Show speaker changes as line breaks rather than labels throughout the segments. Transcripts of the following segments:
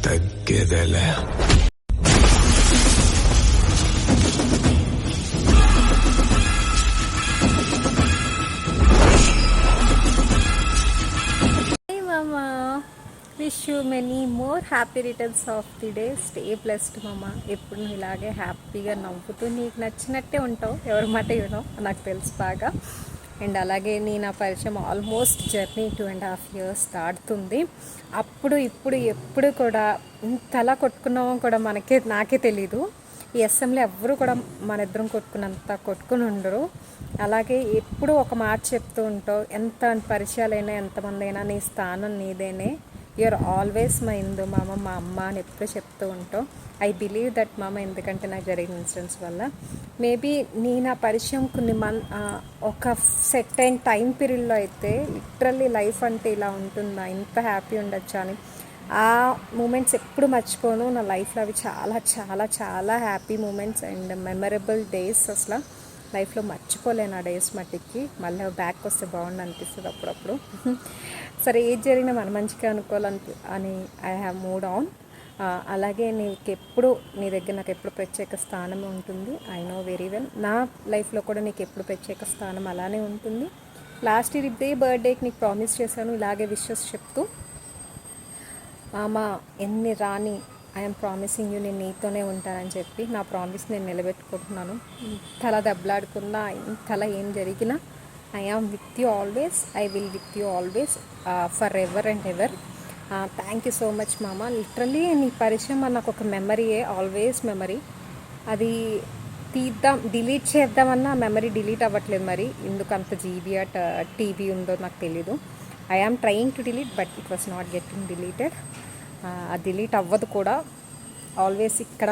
తగ్గేదేలే.
Wish you many more happy returns of the day. Stay blessed మామ. ఎప్పుడు నువ్వు ఇలాగే హ్యాపీగా నవ్వుతూ నీకు నచ్చినట్టే ఉంటావు, ఎవరి మాట వినవు, నాకు తెలుసు బాగా. అండ్ అలాగే నా పరిచయం ఆల్మోస్ట్ జర్నీ 2.5 years దాటుతుంది. అప్పుడు ఇప్పుడు ఎప్పుడు కూడా ఇంతలా కొట్టుకున్నామో కూడా నాకే తెలీదు. ఈ ఎస్ఎంలో ఎవ్వరూ కూడా మన ఇద్దరం కొట్టుకున్నంత కొట్టుకుని ఉండరు. అలాగే ఎప్పుడు ఒక మాట చెప్తూ ఉంటావు, ఎంత పరిచయాలైనా ఎంతమంది అయినా నీ స్థానం నీదేనే. యూఆర్ ఆల్వేస్ మై ఇందు మామ, మా అమ్మ అని ఎప్పుడు చెప్తూ ఉంటావు. ఐ బిలీవ్ దట్ మామ, ఎందుకంటే నాకు జరిగిన ఇన్సిడెంట్స్ వల్ల. మేబీ నా పరిచయం ఒక సెట్ అయిన టైం పీరియడ్లో అయితే లిటరల్లీ లైఫ్ అంటే ఇలా ఉంటుందా, ఇంత హ్యాపీ ఉండొచ్చా అని ఆ మూమెంట్స్ ఎప్పుడు మర్చిపోను. నా లైఫ్లో అవి చాలా చాలా చాలా happy moments and memorable days. అసలు లైఫ్లో మర్చిపోలేను ఆ డేస్ మట్టికి. మళ్ళీ బ్యాక్ వస్తే బాగుండు అనిపిస్తుంది అప్పుడప్పుడు. సరే, ఏది జరిగినా మన మంచిగా అని ఐ హ్యావ్ మూడ్ ఆన్. అలాగే నీకెప్పుడు నీ దగ్గర నాకు ఎప్పుడు ప్రత్యేక స్థానం ఉంటుంది. I know very well. నా లైఫ్లో కూడా నీకు ఎప్పుడు ప్రత్యేక స్థానం అలానే ఉంటుంది. లాస్ట్ ఇయర్ ఇదే బర్త్డేకి నీకు ప్రామిస్ చేశాను, ఇలాగే విషెస్ చెప్తూ. మామ, ఎన్ని రాని ఐఎమ్ ప్రామిసింగ్ యూ, నేను నీతోనే ఉంటానని చెప్పి నా ప్రామిస్ నేను నిలబెట్టుకుంటున్నాను. ఇంతలా దెబ్బలాడుకున్నా, ఇంతలా ఏం జరిగినా I am with you always. I will with you always, for ever and ever. Thank you so much మామ. లిటరల్లీ నీ పరిచయం నాకు ఒక మెమరీయే, ఆల్వేస్ మెమరీ. అది డిలీట్ చేద్దామన్నా మెమరీ డిలీట్ అవ్వట్లేదు. మరి ఎందుకు అంత జీబీ టీబీ ఉందో నాకు తెలీదు. I am trying to delete but it was not getting deleted. అది డిలీట్ అవ్వదు కూడా. ఆల్వేస్ ఇక్కడ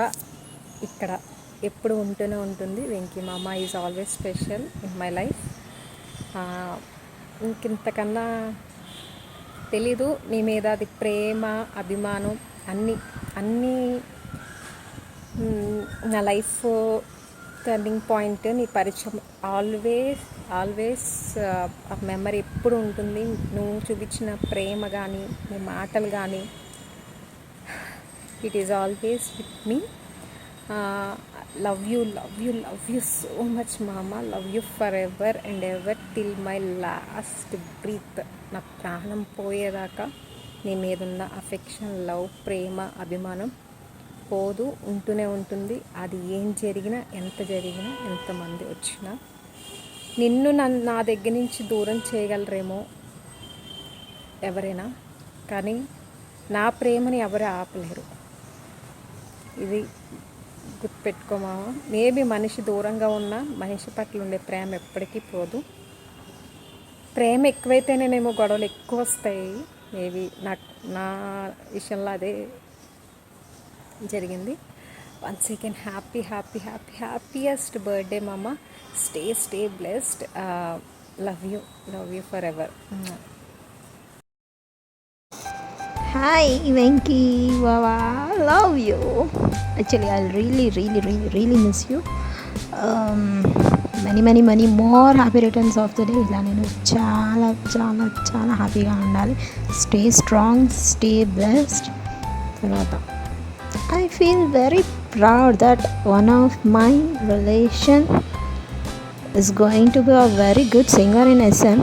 ఎప్పుడు ఉంటూనే ఉంటుంది. వెంకీ మామ is always special in my life. ఇంకింతకన్నా తెలీదు నీ మీద. అది ప్రేమ, అభిమానం అన్నీ నా లైఫ్ టర్నింగ్ పాయింట్. నీ పరిచయం ఆల్వేస్ ఆ మెమరీ ఎప్పుడు ఉంటుంది. నువ్వు చూపించిన ప్రేమ కానీ, నీ మాటలు కానీ, it is always with me. Love you so much మామ. Love you for ever and ever till my last breath. నా ప్రాణం పోయేదాకా నీ మీదున్న అఫెక్షన్, లవ్, ప్రేమ, అభిమానం పోదు, ఉంటూనే ఉంటుంది. అది ఏం జరిగినా, ఎంత జరిగినా, ఎంతమంది వచ్చినా నిన్ను నా దగ్గర నుంచి దూరం చేయగలరేమో ఎవరైనా, కానీ నా ప్రేమని ఎవరు ఆపలేరు. ఇది గుర్తుపెట్టుకోమావా. మేబీ మనిషి దూరంగా ఉన్న మనిషి పట్ల ఉండే ప్రేమ ఎప్పటికీ పోదు. ప్రేమ ఎక్కువైతేనేమో గొడవలు ఎక్కువ వస్తాయి. మేబీ నా విషయంలో అదే జరిగింది. వన్స్ అగైన్ హ్యాపీయెస్ట్ బర్త్డే మామ. Stay blessed. Love you for ever.
Hi Venki, Wawa, love you. Actually, I'll really miss you. Many more happy returns of the day. ఇలా నేను చాలా హ్యాపీగా ఉండాలి. Stay strong, stay blessed. తర్వాత I feel very proud that one of my relation is going to be a very good singer in SM.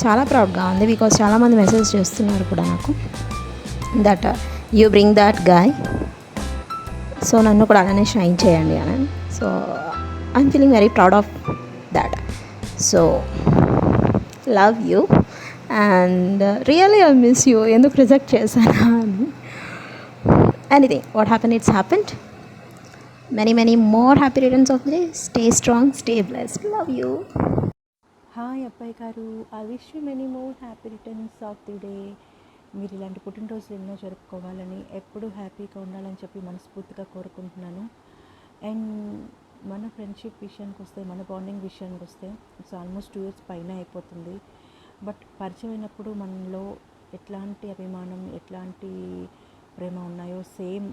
చాలా ప్రౌడ్గా ఉంది because చాలామంది మెసేజ్ చేస్తున్నారు కూడా నాకు that you bring that guy, so నన్ను కూడా అలానే షైన్ చేయండి అని. So I'm feeling very proud of that. So love you and really I miss you. ఎందుకు రిజెక్ట్ చేశానా అని. Anything, what happen it's happened. many more happy returns of the day. Stay strong, stay blessed. Love you.
Hi అబ్బాయి గారు, I wish you many more happy returns of the day. మీరు ఇలాంటి పుట్టినరోజులు ఎన్నో జరుపుకోవాలని, ఎప్పుడూ హ్యాపీగా ఉండాలని చెప్పి మనస్ఫూర్తిగా కోరుకుంటున్నాను. అండ్ మన ఫ్రెండ్షిప్ విషయానికి వస్తే, మన బాండింగ్ విషయానికి వస్తే ఇట్స్ ఆల్మోస్ట్ 2 years పైన అయిపోతుంది. బట్ పరిచయం అయినప్పుడు మనలో ఎట్లాంటి అభిమానం, ఎట్లాంటి ప్రేమ ఉన్నాయో సేమ్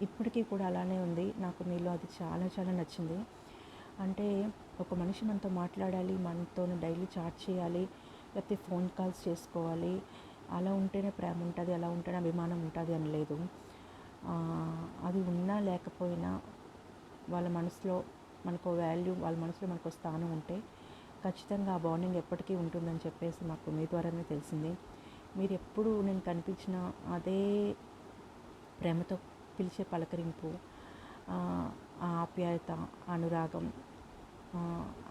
ఇప్పటికీ కూడా అలానే ఉంది. నాకు మీలో అది చాలా నచ్చింది. అంటే ఒక మనిషి మనతో మాట్లాడాలి, మనతో డైలీ చాట్ చేయాలి, లేకపోతే ఫోన్ కాల్స్ చేసుకోవాలి, అలా ఉంటేనే ప్రేమ ఉంటుంది, అలా ఉంటేనే అభిమానం ఉంటుంది అని లేదు. అది ఉన్నా లేకపోయినా వాళ్ళ మనసులో మనకు వాల్యూ, వాళ్ళ మనసులో మనకు స్థానం ఉంటే ఖచ్చితంగా ఆ బాండింగ్ ఎప్పటికీ ఉంటుందని చెప్పేసి మాకు మీ ద్వారానే తెలిసింది. మీరు ఎప్పుడు నేను కనిపించిన అదే ప్రేమతో పిలిచే పలకరింపు, ఆ ఆప్యాయత, అనురాగం,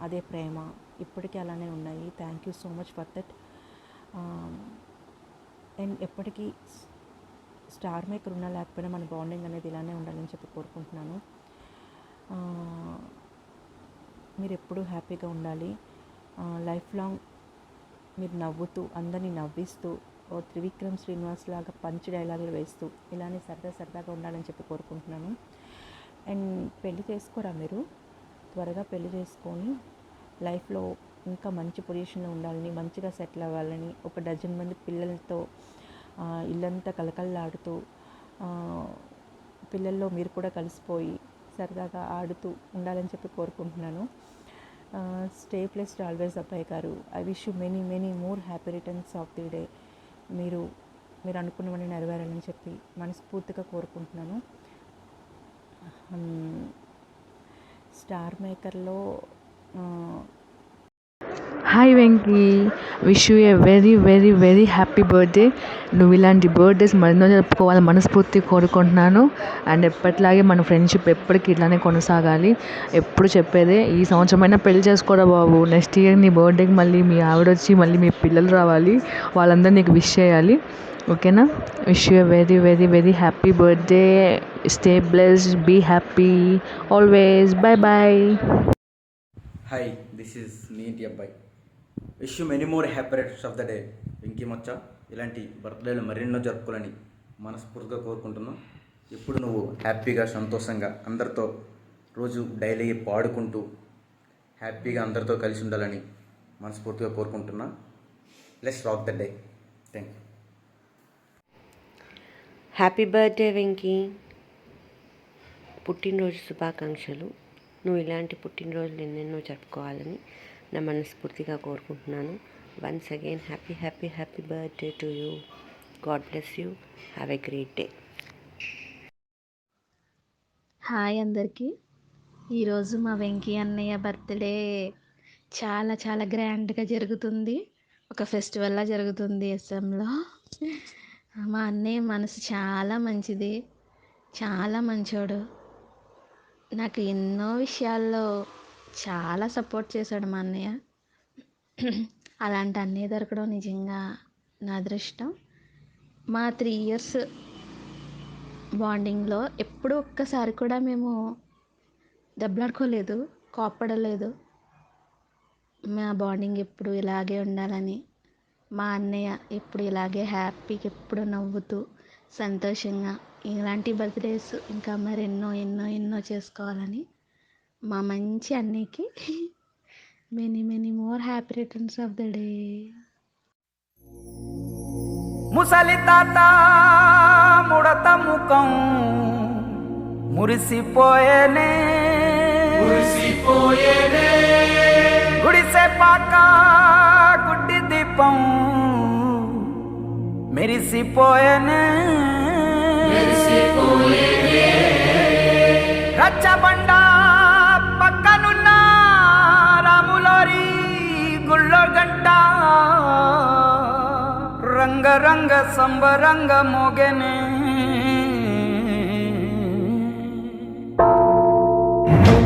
అదే ప్రేమ ఇప్పటికీ అలానే ఉన్నాయి. Thank you so much for that. And ఎప్పటికీ స్టార్ మేకర్ ఉన్నా లేకపోయినా మన బాండింగ్ అనేది ఇలానే ఉండాలని చెప్పి కోరుకుంటున్నాను. మీరు ఎప్పుడూ హ్యాపీగా ఉండాలి. లైఫ్ లాంగ్ మీరు నవ్వుతూ, అందరినీ నవ్విస్తూ, త్రివిక్రమ్ శ్రీనివాస్ లాగా పంచ్ డైలాగులు వేస్తూ ఇలానే సరదాగా ఉండాలని చెప్పి కోరుకుంటున్నాను. అండ్ పెళ్లి చేసుకోరా మీరు? త్వరగా పెళ్లి చేసుకొని లైఫ్లో ఇంకా మంచి పొజిషన్లో ఉండాలని, మంచిగా సెటిల్ అవ్వాలని, ఒక డజన్ మంది పిల్లలతో ఇల్లంతా కలకల్లాడుతూ, పిల్లల్లో మీరు కూడా కలిసిపోయి సరదాగా ఆడుతూ ఉండాలని చెప్పి కోరుకుంటున్నాను. స్టే ప్లెస్డ్ ఆల్వేస్ అబ్బాయి గారు. I wish you many many more happy returns of the day. మీరు అనుకున్నవన్నీ నెరవేరాలని చెప్పి మనస్ఫూర్తిగా కోరుకుంటున్నాను. స్టార్ మేకర్లో
hi Venky, wish you a very very very happy birthday. నువ్వు ఇలాంటి బర్త్డేస్ మరెన్నో జరుపుకోవాలని మనస్ఫూర్తి కోరుకుంటున్నాను. అండ్ ఎప్పటిలాగే మన ఫ్రెండ్షిప్ ఎప్పటికీ ఇట్లానే కొనసాగాలి. ఎప్పుడు చెప్పేదే, ఈ సంవత్సరమైనా పెళ్లి చేసుకోరా బాబు. నెక్స్ట్ ఇయర్ నీ బర్త్డేకి మళ్ళీ మీ ఆవిడ వచ్చి మళ్ళీ మీ పిల్లలు రావాలి, వాళ్ళందరూ నీకు విష్ చేయాలి. ఓకేనా? Wish you a very very very happy birthday. Stay blessed, be happy always. Bye bye.
Hi, this is మీ ఇంటి అబ్బాయి. Wish you many more happy returns of the day. Venky మచ్చ, ఇలాంటి బర్త్డేలు మరెన్నో జరుపుకోవాలని మనస్ఫూర్తిగా కోరుకుంటున్నాం. ఇప్పుడు నువ్వు హ్యాపీగా, సంతోషంగా అందరితో రోజు డైలీ పాడుకుంటూ హ్యాపీగా అందరితో కలిసి ఉండాలని మనస్ఫూర్తిగా కోరుకుంటున్నా. Let's rock the day. Thank you.
Happy birthday Venky, పుట్టినరోజు శుభాకాంక్షలు. నువ్వు ఇలాంటి పుట్టినరోజులు ఎన్నెన్నో జరుపుకోవాలని నా మనస్ఫూర్తిగా కోరుకుంటున్నాను. Once again happy happy happy birthday to you. God bless you. Have a great day.
Hi అందరికీ. ఈరోజు మా వెంకీ అన్నయ్య బర్త్డే చాలా చాలా గ్రాండ్గా జరుగుతుంది. ఒక ఫెస్టివల్లా జరుగుతుంది ఎస్ఎంలో. మా అన్నయ్య మనసు చాలా మంచిది, చాలా మంచోడు. నాకు ఎన్నో విషయాల్లో చాలా సపోర్ట్ చేశాడు మా అన్నయ్య. అలాంటి అన్నయ్య దొరకడం నిజంగా నా అదృష్టం. మా 3 years బాండింగ్లో ఎప్పుడూ ఒక్కసారి కూడా మేము దెబ్బలాడుకోలేదు, కోప్పడలేదు. మా బాండింగ్ ఎప్పుడు ఇలాగే ఉండాలని, మా అన్నయ్య ఎప్పుడు ఇలాగే హ్యాపీగా, ఎప్పుడు నవ్వుతూ సంతోషంగా ఇలాంటి బర్త్డేస్ ఇంకా మరెన్నో ఎన్నో ఎన్నో చేసుకోవాలని మా మంచి అన్నయ్యకి many many more happy returns of the day.
ముసలి తాత ముడత ముఖం మురిసిపోయేనే, గుడిసె పాక గుడ్డి దీపం మెరిసిపోయేనే, రచ్చబండ పక్కనున్న రాములోరి గుళ్ళో గంట రంగరంగ సంబరంగ మోగెనే.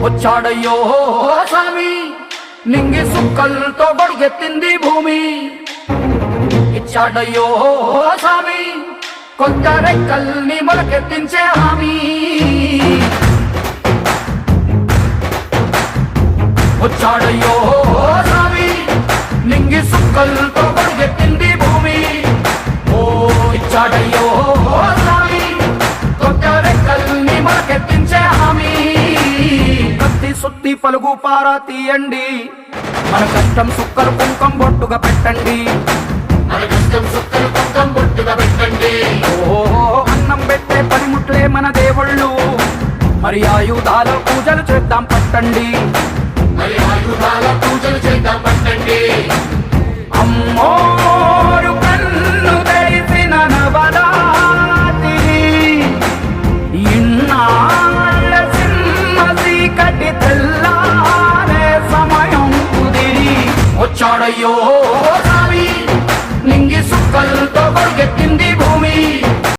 వచ్చాడయ్యో స్వామి, నింగి సుక్కలతో గొడుగెత్తింది భూమి. ఇచ్చాడయ్యో స్వామి, కొత్త రెక్కల్ని మొలకెత్తించే హామీ. వచ్చాడయ్యో స్వామి, నింగి సుక్కలతో గొడుగెత్తింది భూమి. ఓ ఇచ్చాడయ్యో స్వామి, కొత్త రెక్కల్ని మొలకెత్తించే హామీ. కత్తి సుత్తి పలుగు పారా తీయండి, మన కష్టం సుక్కలు కుంకం బొట్టుగా పెట్టండి. ఓ అన్నం పెట్టే పనిముట్లే మన దేవుళ్ళు, మరి ఆయుధాల పూజలు చేద్దాం పట్టండి. అమ్మోరు కన్ను వచ్చాడయ్యో